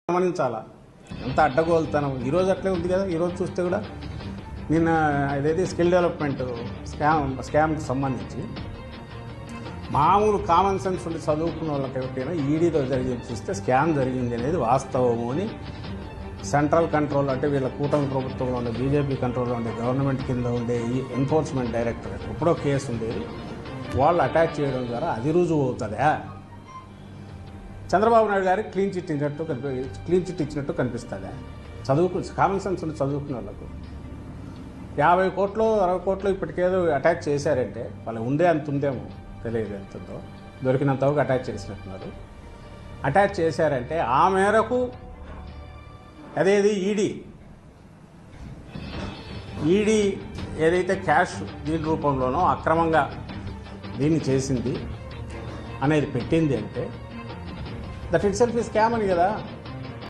గమనించాలా ఎంత అడ్డగోలుతనం. ఈరోజు అట్లే ఉంది కదా. ఈరోజు చూస్తే కూడా నిన్న ఏదైతే స్కిల్ డెవలప్మెంట్ స్కామ్కి సంబంధించి మామూలు కామన్ సెన్స్ ఉండి చదువుకున్న వాళ్ళకి ఎవరికైనా ఈడీతో జరిగింది చూస్తే స్కామ్ జరిగింది అనేది వాస్తవము అని సెంట్రల్ కంట్రోల్ అంటే వీళ్ళ కూటమి ప్రభుత్వంలో ఉండే బీజేపీ కంట్రోల్లో ఉండే గవర్నమెంట్ కింద ఉండే ఈ ఎన్ఫోర్స్మెంట్ డైరెక్టరేట్ ఎప్పుడో కేసు ఉండేది వాళ్ళు అటాచ్ చేయడం ద్వారా అది రుజువు అవుతుందా? చంద్రబాబు నాయుడు గారికి క్లీన్ చిట్ ఇచ్చినట్టు కనిపిస్తుందా? కామన్ సెన్స్ ఉండి చదువుకున్న వాళ్ళకు 50 కోట్లు 60 కోట్లు ఇప్పటికేదో అటాచ్ చేశారంటే వాళ్ళు ఉండే అంత ఉందేమో తెలియదు, ఎంతుందో దొరికినంతవరకు అటాచ్ చేసినట్టున్నారు. అటాచ్ చేశారంటే ఆ మేరకు అదేది ఈడీ ఏదైతే క్యాష్ దీని రూపంలోనో అక్రమంగా దీన్ని చేసింది అనేది పెట్టింది అంటే దట్ ఇట్ సెల్ఫ్ ఈ స్కామ్ అని కదా.